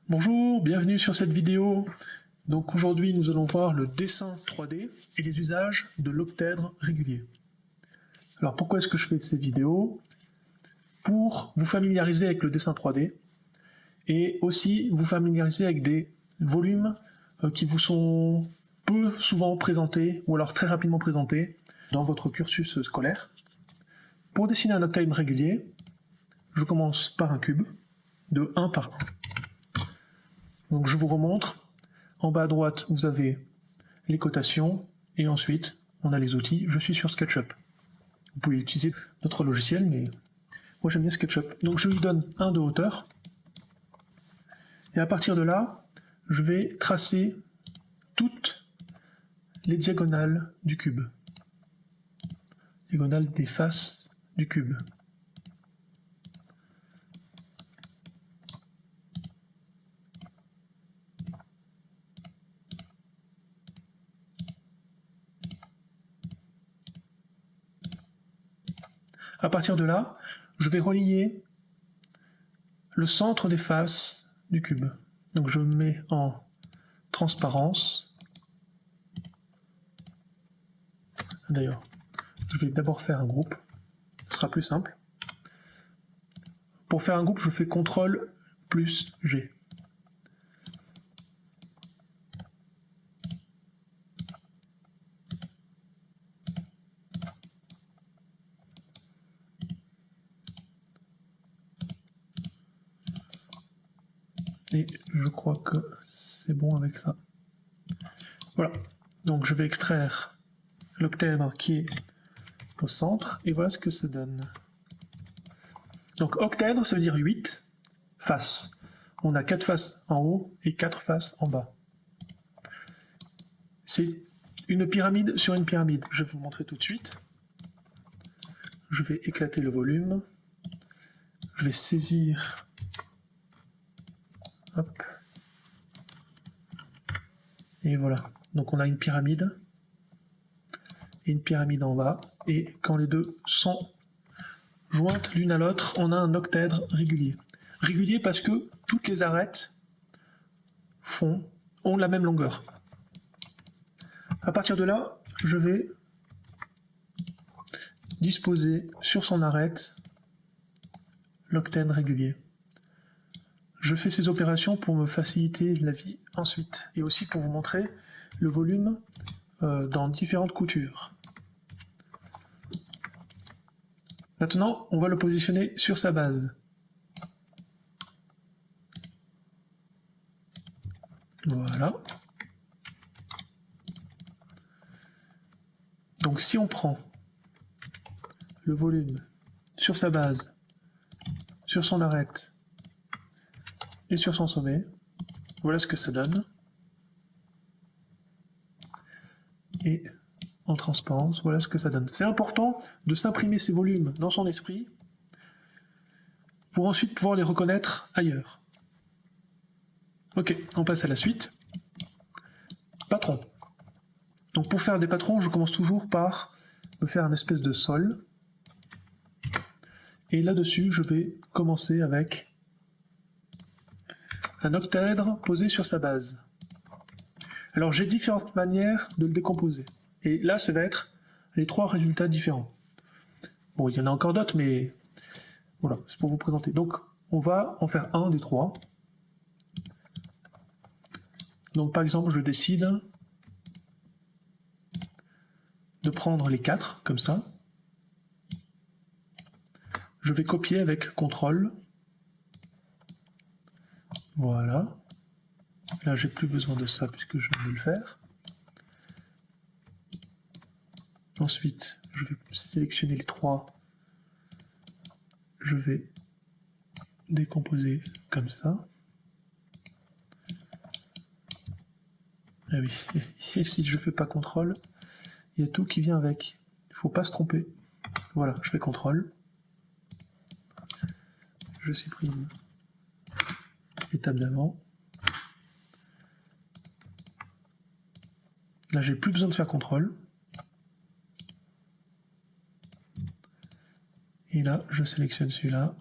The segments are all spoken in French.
Bonjour, bienvenue sur cette vidéo. Donc aujourd'hui nous allons voir le dessin 3D et les usages de l'octaèdre régulier. Alors pourquoi est-ce que je fais ces vidéos? Pour vous familiariser avec le dessin 3D et aussi vous familiariser avec des volumes qui vous sont peu souvent présentés ou alors très rapidement présentés dans votre cursus scolaire. Pour dessiner un octaèdre régulier, je commence par un cube de 1 par 1. Donc je vous remontre. En bas à droite, vous avez les cotations, et ensuite, on a les outils. Je suis sur SketchUp. Vous pouvez utiliser d'autres logiciels, mais moi j'aime bien SketchUp. Donc je lui donne 1 de hauteur, et à partir de là, je vais tracer toutes les diagonales du cube. Diagonales des faces du cube. À partir de là, je vais relier le centre des faces du cube. Donc je me mets en transparence. D'ailleurs, je vais d'abord faire un groupe, ce sera plus simple. Pour faire un groupe, je fais CTRL plus G. Et je crois que c'est bon avec ça. Voilà, donc je vais extraire l'octaèdre qui est au centre, et voilà ce que ça donne. Donc octaèdre, ça veut dire 8 faces. On a 4 faces en haut et 4 faces en bas. C'est une pyramide sur une pyramide. Je vais vous montrer tout de suite. Je vais éclater le volume. Je vais saisir. Hop. Et voilà. Donc on a une pyramide. Et une pyramide en bas. Et quand les deux sont jointes l'une à l'autre, on a un octaèdre régulier. Régulier parce que toutes les arêtes ont la même longueur. À partir de là, je vais disposer sur son arête l'octaèdre régulier. Je fais ces opérations pour me faciliter la vie ensuite, et aussi pour vous montrer le volume dans différentes coutures. Maintenant, on va le positionner sur sa base. Voilà. Donc si on prend le volume sur sa base, sur son arête et sur son sommet, voilà ce que ça donne. Et en transparence, voilà ce que ça donne. C'est important de s'imprimer ces volumes dans son esprit pour ensuite pouvoir les reconnaître ailleurs. Ok, on passe à la suite. Patron. Donc pour faire des patrons, je commence toujours par me faire une espèce de sol. Et là-dessus, je vais commencer avec un octaèdre posé sur sa base. Alors j'ai différentes manières de le décomposer. Et là, ça va être les 3 résultats différents. Bon, il y en a encore d'autres, mais voilà, c'est pour vous présenter. Donc, on va en faire un des 3. Donc, par exemple, je décide de prendre les 4, comme ça. Je vais copier avec CTRL. Voilà. Là, j'ai plus besoin de ça puisque je vais le faire. Ensuite, je vais sélectionner les 3. Je vais décomposer comme ça. Ah oui, et si je fais pas CTRL, il y a tout qui vient avec. Il ne faut pas se tromper. Voilà, je fais CTRL. Je supprime l'étape d'avant. Là, j'ai plus besoin de faire CTRL. Et là, je sélectionne celui-là.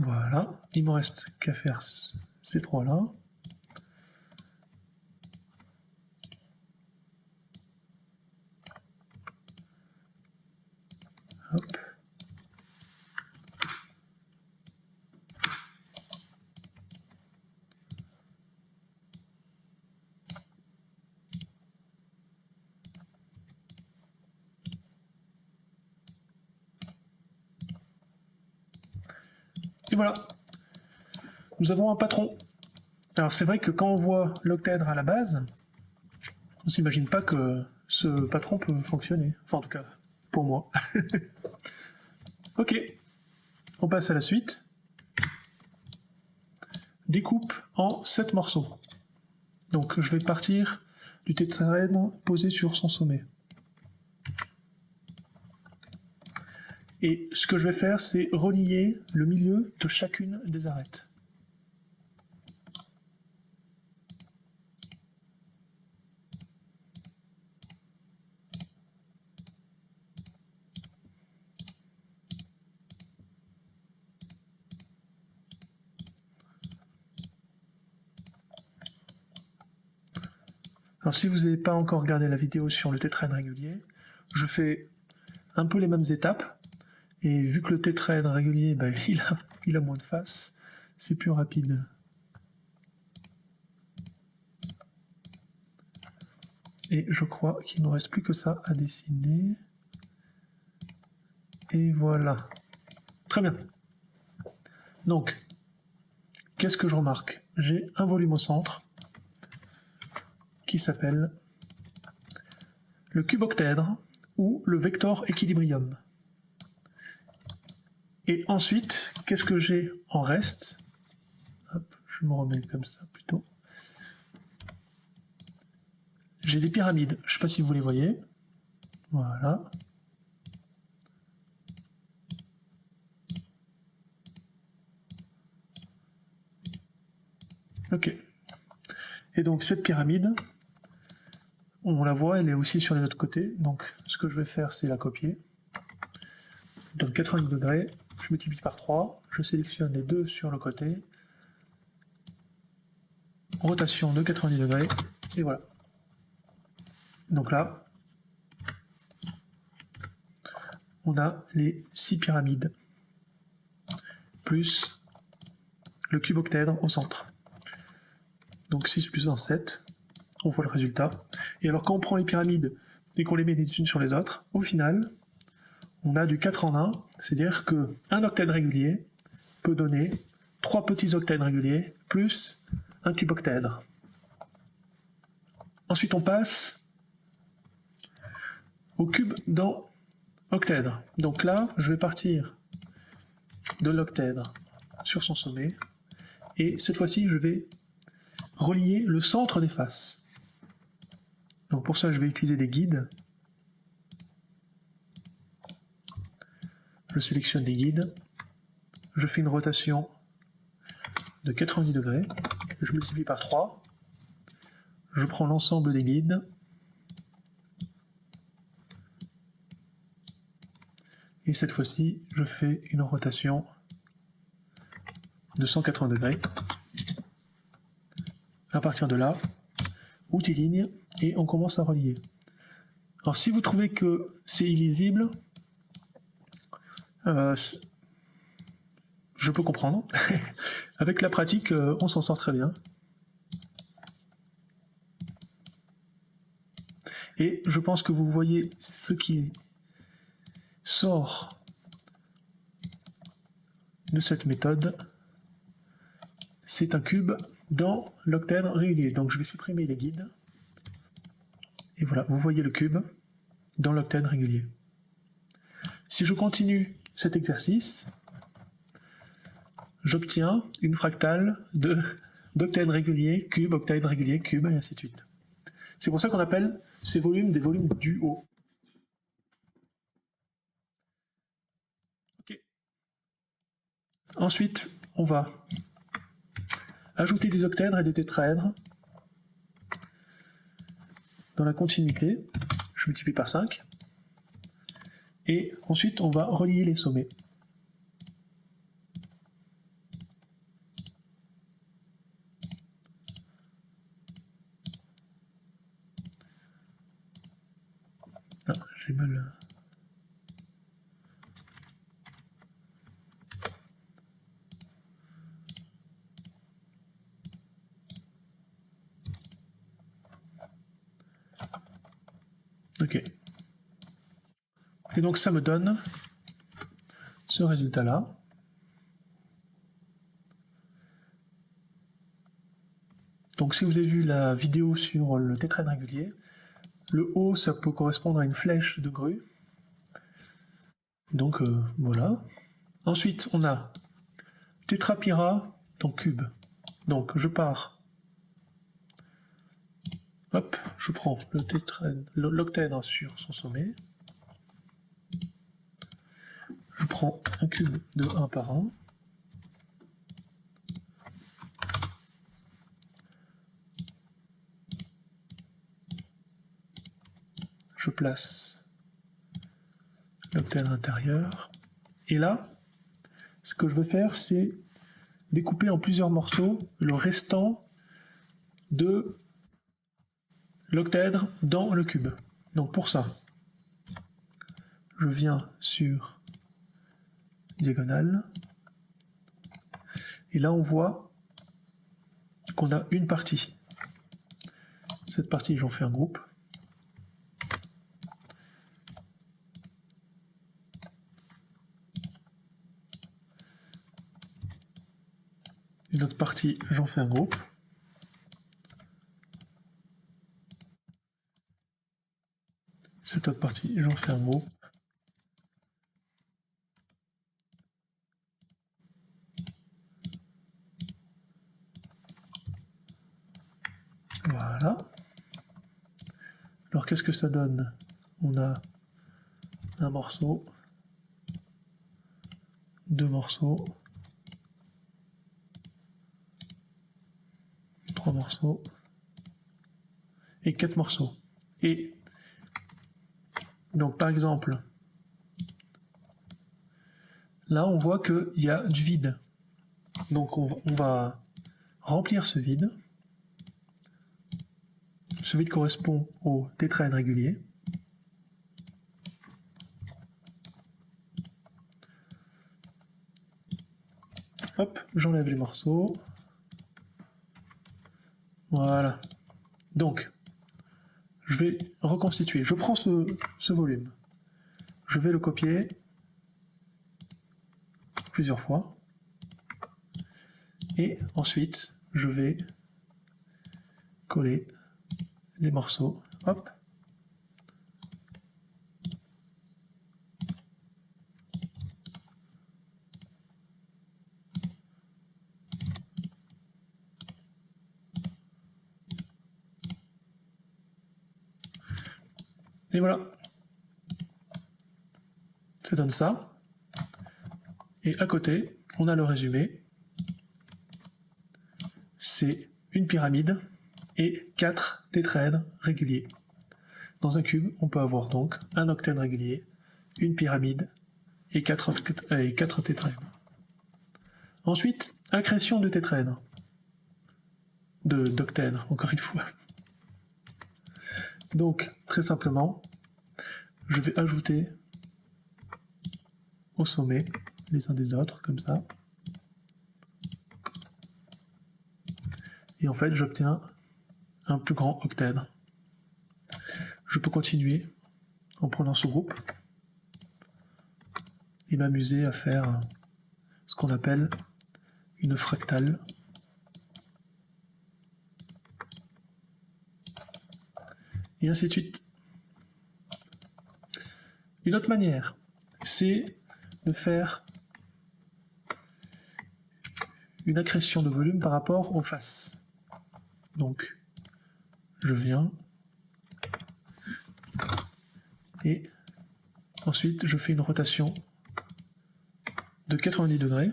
Voilà. Voilà, il me reste qu'à faire ces trois-là. Hop. Et voilà, nous avons un patron. Alors c'est vrai que quand on voit l'octaèdre à la base, on s'imagine pas que ce patron peut fonctionner. Enfin en tout cas, pour moi. Ok, on passe à la suite. Découpe en 7 morceaux. Donc je vais partir du tétraèdre posé sur son sommet. Et ce que je vais faire, c'est relier le milieu de chacune des arêtes. Alors si vous n'avez pas encore regardé la vidéo sur le tétraèdre régulier, je fais un peu les mêmes étapes. Et vu que le tétraèdre régulier, ben, il a moins de faces, c'est plus rapide. Et je crois qu'il ne me reste plus que ça à dessiner. Et voilà. Très bien. Donc, qu'est-ce que je remarque? J'ai un volume au centre qui s'appelle le cuboctaèdre ou le vector équilibrium. Et ensuite, qu'est-ce que j'ai en reste? Hop, je me remets comme ça plutôt. J'ai des pyramides, je ne sais pas si vous les voyez. Voilà. Ok. Et donc cette pyramide, on la voit, elle est aussi sur les autres côtés. Donc ce que je vais faire, c'est la copier. Je donne 90 degrés, je multiplie par 3, je sélectionne les deux sur le côté. Rotation de 90 degrés, et voilà. Donc là, on a les 6 pyramides, plus le cuboctaèdre au centre. Donc 6 plus 1, 7, on voit le résultat. Et alors quand on prend les pyramides et qu'on les met les unes sur les autres, au final, on a du 4 en 1, c'est-à-dire qu'un octaèdre régulier peut donner 3 petits octaèdres réguliers plus un cuboctaèdre. Ensuite on passe au cube dans octaèdre. Donc là, je vais partir de l'octaèdre sur son sommet, et cette fois-ci, je vais relier le centre des faces. Donc pour ça, je vais utiliser des guides. Je sélectionne les guides, je fais une rotation de 90 degrés, je multiplie par 3, je prends l'ensemble des guides, et cette fois-ci, je fais une rotation de 180 degrés. À partir de là, outil ligne, et on commence à relier. Alors si vous trouvez que c'est illisible, je peux comprendre. Avec la pratique, on s'en sort très bien. Et je pense que vous voyez ce qui sort de cette méthode. C'est un cube dans l'octaèdre régulier. Donc je vais supprimer les guides. Et voilà, vous voyez le cube dans l'octaèdre régulier. Si je continue cet exercice, j'obtiens une fractale d'octaèdre régulier, cube, octaèdre régulier, cube, et ainsi de suite. C'est pour ça qu'on appelle ces volumes des volumes du haut. Ok. Ensuite, on va ajouter des octaèdres et des tétraèdres dans la continuité. Je multiplie par 5. Et ensuite, on va relier les sommets. j'ai mal... Ok. Et donc ça me donne ce résultat-là. Donc si vous avez vu la vidéo sur le tétraèdre régulier, le haut, ça peut correspondre à une flèche de grue. Donc voilà. Ensuite, on a tétrapyra, donc cube. Donc je pars. Hop, je prends l'octèdre sur son sommet. Je prends un cube de 1 par 1. Je place l'octèdre intérieur. Et là, ce que je vais faire, c'est découper en plusieurs morceaux le restant de l'octèdre dans le cube. Donc pour ça, je viens sur diagonale. Et là, on voit qu'on a une partie. Cette partie, j'en fais un groupe. Une autre partie, j'en fais un groupe. Cette autre partie, j'en fais un groupe. Voilà. Alors qu'est-ce que ça donne? On a un morceau, deux morceaux, trois morceaux et quatre morceaux. Et donc par exemple, là on voit qu'il y a du vide. Donc on va remplir ce vide. Ce vide correspond au tétraèdre régulier. Hop, j'enlève les morceaux. Voilà. Donc, je vais reconstituer. Je prends ce volume. Je vais le copier plusieurs fois. Et ensuite, je vais coller les morceaux. Hop. Et voilà. Ça donne ça. Et à côté, on a le résumé. C'est une pyramide et 4 tétraèdres réguliers. Dans un cube, on peut avoir donc un octèdre régulier, une pyramide et 4 tétraèdres. Ensuite, accrétion de tétraèdres. D'octèdres, encore une fois. Donc, très simplement, je vais ajouter au sommet les uns des autres, comme ça. Et en fait, j'obtiens un plus grand octèdre. Je peux continuer en prenant ce groupe et m'amuser à faire ce qu'on appelle une fractale. Et ainsi de suite. Une autre manière, c'est de faire une accrétion de volume par rapport aux faces. Donc, je viens et ensuite je fais une rotation de 90 degrés,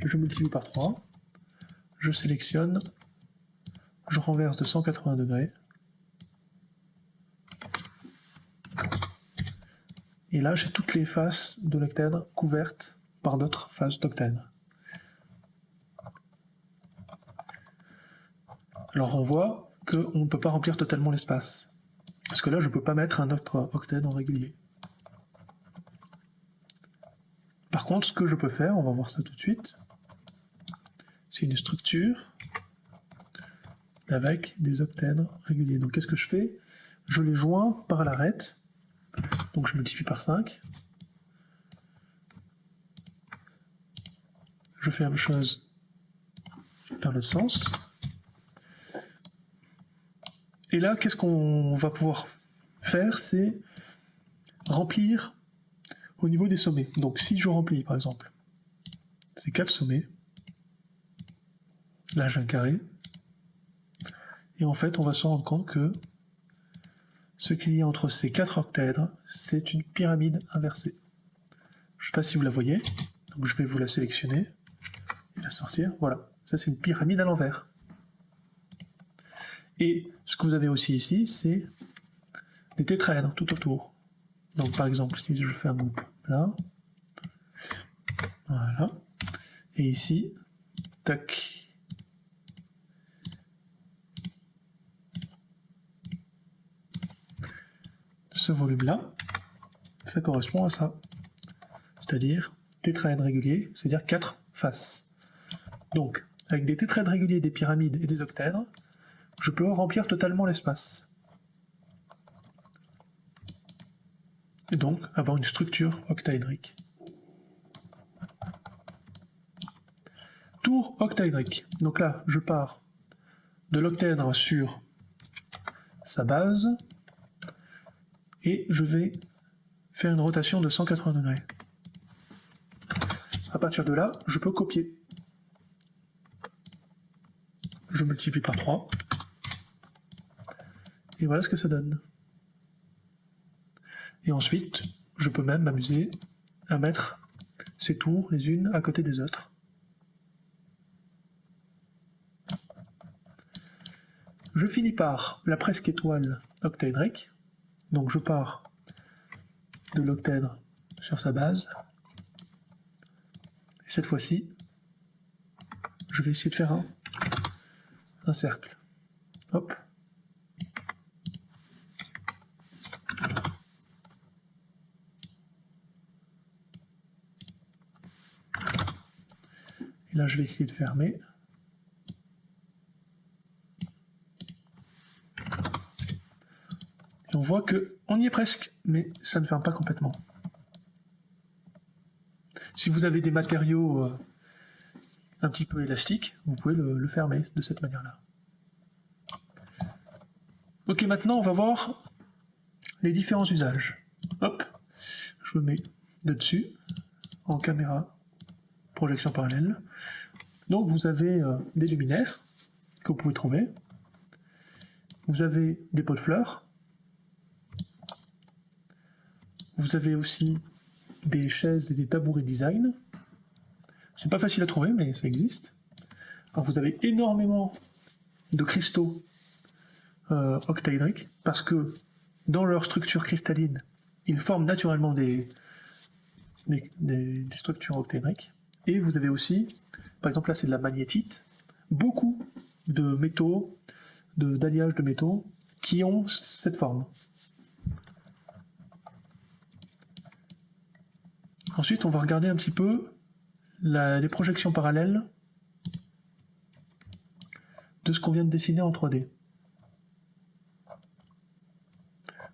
je multiplie par 3, je sélectionne, je renverse de 180 degrés, et là j'ai toutes les faces de l'octèdre couvertes par d'autres faces d'octèdre. Alors on voit qu'on ne peut pas remplir totalement l'espace, parce que là je ne peux pas mettre un autre octèdre en régulier. Par contre, ce que je peux faire, on va voir ça tout de suite, c'est une structure avec des octèdres réguliers. Donc qu'est-ce que je fais? Je les joins par l'arête, donc je multiplie par 5. Je fais la même chose dans l'autre sens. Et là, qu'est-ce qu'on va pouvoir faire? C'est remplir au niveau des sommets. Donc si je remplis, par exemple, ces 4 sommets, là j'ai un carré, et en fait on va se rendre compte que ce qu'il y a entre ces 4 octèdres, c'est une pyramide inversée. Je ne sais pas si vous la voyez, donc je vais vous la sélectionner et la sortir. Voilà, ça c'est une pyramide à l'envers. Et ce que vous avez aussi ici, c'est des tétraèdres tout autour. Donc par exemple, si je fais un groupe là, voilà, et ici, tac, ce volume-là, ça correspond à ça. C'est-à-dire tétraèdres réguliers, c'est-à-dire 4 faces. Donc, avec des tétraèdres réguliers, des pyramides et des octèdres, je peux remplir totalement l'espace. Et donc, avoir une structure octaédrique. Tour octaédrique. Donc là, je pars de l'octèdre sur sa base, et je vais faire une rotation de 180 degrés. À partir de là, je peux copier. Je multiplie par 3. Et voilà ce que ça donne. Et ensuite, je peux même m'amuser à mettre ces tours les unes à côté des autres. Je finis par la presque étoile octaédrique. Donc je pars de l'octèdre sur sa base. Et cette fois-ci, je vais essayer de faire un cercle. Hop. Et là, je vais essayer de fermer. Et on voit qu'on y est presque, mais ça ne ferme pas complètement. Si vous avez des matériaux un petit peu élastiques, vous pouvez le fermer de cette manière-là. Ok, maintenant on va voir les différents usages. Hop, je me mets dessus en caméra projection parallèle. Donc vous avez des luminaires que vous pouvez trouver. Vous avez des pots de fleurs. Vous avez aussi des chaises et des tabourets design. C'est pas facile à trouver, mais ça existe. Alors vous avez énormément de cristaux octaédriques, parce que dans leur structure cristalline, ils forment naturellement des structures octaédriques. Et vous avez aussi, par exemple là c'est de la magnétite, beaucoup de métaux, d'alliages de métaux qui ont cette forme. Ensuite on va regarder un petit peu les projections parallèles de ce qu'on vient de dessiner en 3D.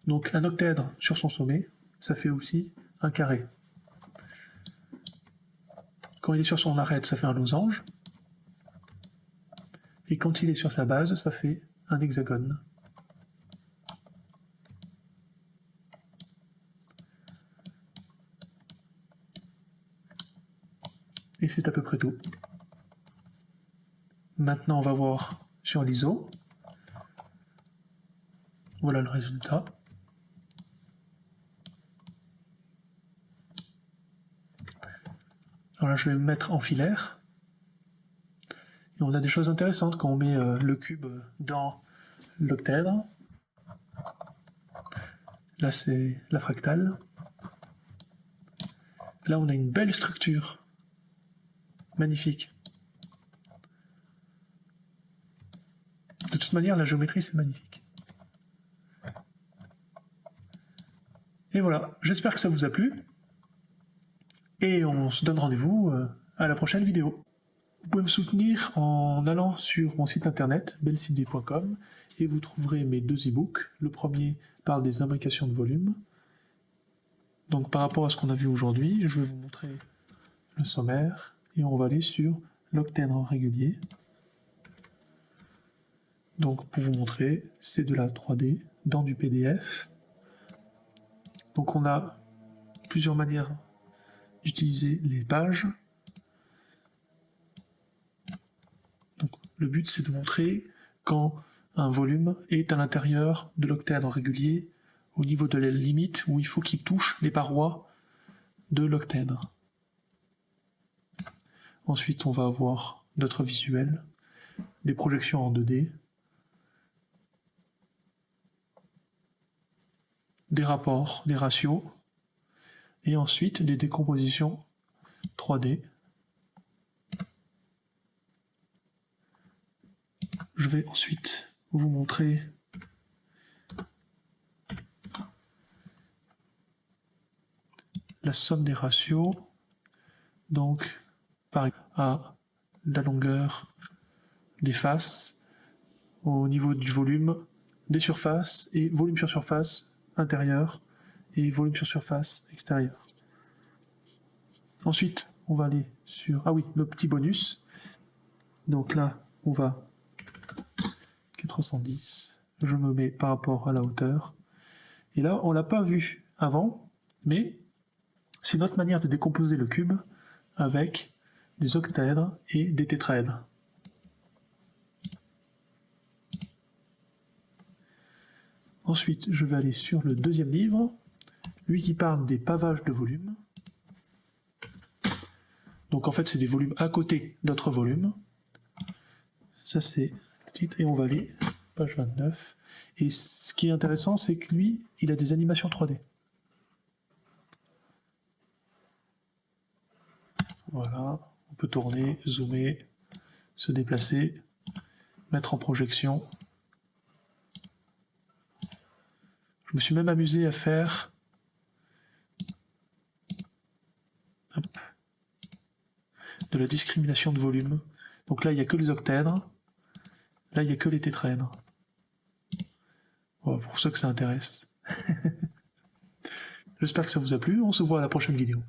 Donc un octèdre sur son sommet, ça fait aussi un carré. Quand il est sur son arête, ça fait un losange. Et quand il est sur sa base, ça fait un hexagone. Et c'est à peu près tout. Maintenant, on va voir sur l'ISO. Voilà le résultat. Alors là, je vais me mettre en filaire. Et on a des choses intéressantes quand on met le cube dans l'octèdre. Là, c'est la fractale. Là, on a une belle structure. Magnifique. De toute manière, la géométrie, c'est magnifique. Et voilà, j'espère que ça vous a plu. et on se donne rendez-vous à la prochaine vidéo. Vous pouvez me soutenir en allant sur mon site internet belcd.com et vous trouverez mes 2 e-books. Le premier parle des imbrications de volume. Donc par rapport à ce qu'on a vu aujourd'hui, je vais vous montrer le sommaire et on va aller sur l'octèdre régulier. Donc pour vous montrer, c'est de la 3D dans du PDF. Donc on a plusieurs manières d'utiliser les pages. Donc le but c'est de montrer quand un volume est à l'intérieur de l'octèdre régulier au niveau de la limite où il faut qu'il touche les parois de l'octèdre. Ensuite on va avoir d'autres visuels, des projections en 2D, des rapports, des ratios, et ensuite des décompositions 3D. Je vais ensuite vous montrer la somme des ratios, donc par à la longueur des faces, au niveau du volume, des surfaces, et volume sur surface intérieur, et volume sur surface extérieur. Ensuite, on va aller sur, le petit bonus. Donc là, on va 410, je me mets par rapport à la hauteur. Et là, on l'a pas vu avant, mais c'est notre manière de décomposer le cube avec des octaèdres et des tétraèdres. Ensuite, je vais aller sur le deuxième livre, lui qui parle des pavages de volume. Donc en fait, c'est des volumes à côté d'autres volumes. Ça, c'est le titre, et on va aller, page 29. Et ce qui est intéressant, c'est que lui, il a des animations 3D. Voilà, on peut tourner, zoomer, se déplacer, mettre en projection. Je me suis même amusé à faire de la discrimination de volume. Donc là, il n'y a que les octaèdres. Là, il n'y a que les tétraèdres. Voilà, pour ceux que ça intéresse. J'espère que ça vous a plu. On se voit à la prochaine vidéo.